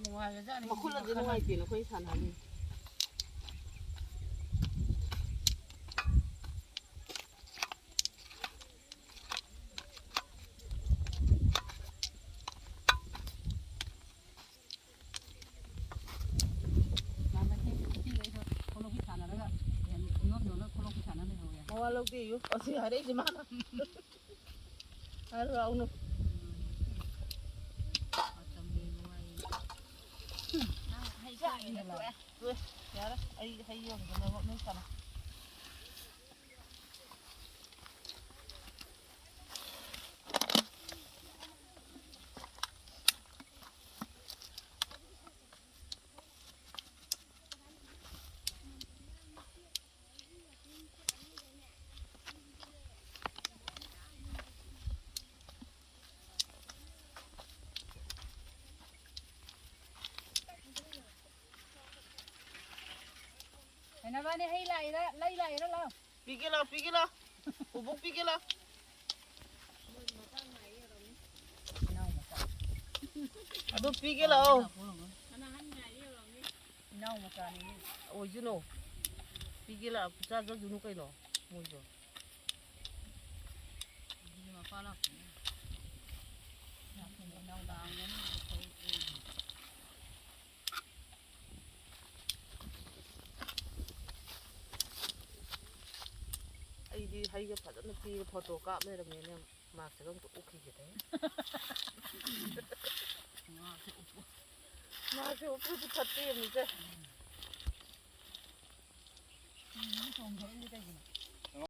ꯅꯨꯡꯉꯥꯏꯔꯖꯥꯠꯅꯤ ꯃꯈꯨꯠꯅꯗꯤ ꯅꯨꯡꯉꯥꯏꯇꯦꯅ ꯑꯩꯈꯣꯏ ꯁꯥꯟꯅꯍꯜꯂꯤ ꯃꯋꯥ ꯂꯧꯗꯦꯌꯨ ꯑꯁꯤ ꯍꯥꯏꯔꯛꯏꯁꯦ ꯃꯥꯅ ꯍꯥꯏꯔꯛꯎꯅꯨ ꯌꯥꯔꯦ ꯑꯩ ꯍꯩ ꯌꯣꯟꯗꯅꯕ ꯅꯣꯏ ꯁꯥꯟꯅ ꯅꯕꯥꯅꯤ ꯍꯩ ꯂꯥꯛꯏꯔ ꯂꯩ ꯂꯥꯛꯏꯔ ꯂꯥꯎ ꯄꯤꯒꯦ ꯂꯥꯎ ꯄꯤꯒꯦ ꯂꯥꯎ ꯕꯨꯕꯣꯛ ꯄꯤꯒꯦ ꯂꯥꯎ ꯑꯗꯨ ꯄꯤꯒꯦ ꯂꯥꯎ ꯏꯅꯥꯎ ꯃꯆꯥꯅꯤ ꯑꯣꯏꯖꯅꯨ ꯄꯤꯒꯦ ꯂꯥꯎ ꯆꯥꯖꯁꯅꯨ ꯀꯩꯅꯣ ꯃꯣꯏꯁꯨ ꯃꯄꯥ ꯂꯥꯛꯄꯅꯤ ꯏꯅꯥꯎ ꯂꯥꯡꯒꯅꯤ ꯑꯩꯗꯤ ꯍꯩꯒ ꯐꯖꯅ ꯄꯤꯔ ꯐꯣꯇꯣ ꯀꯥꯞ ꯂꯩꯔꯝꯃꯦꯅꯦ ꯃꯥꯛꯁꯤꯒ ꯑꯝꯇ ꯎꯞꯈꯤꯒꯦ ꯃꯥꯛꯁꯦ ꯎꯞꯄꯗꯤ ꯐꯠꯇꯦ ꯑꯃꯨꯛꯁꯦ ꯆꯣꯡꯊꯣꯔꯛꯏꯁꯦ ꯀꯩꯒꯤꯅꯣ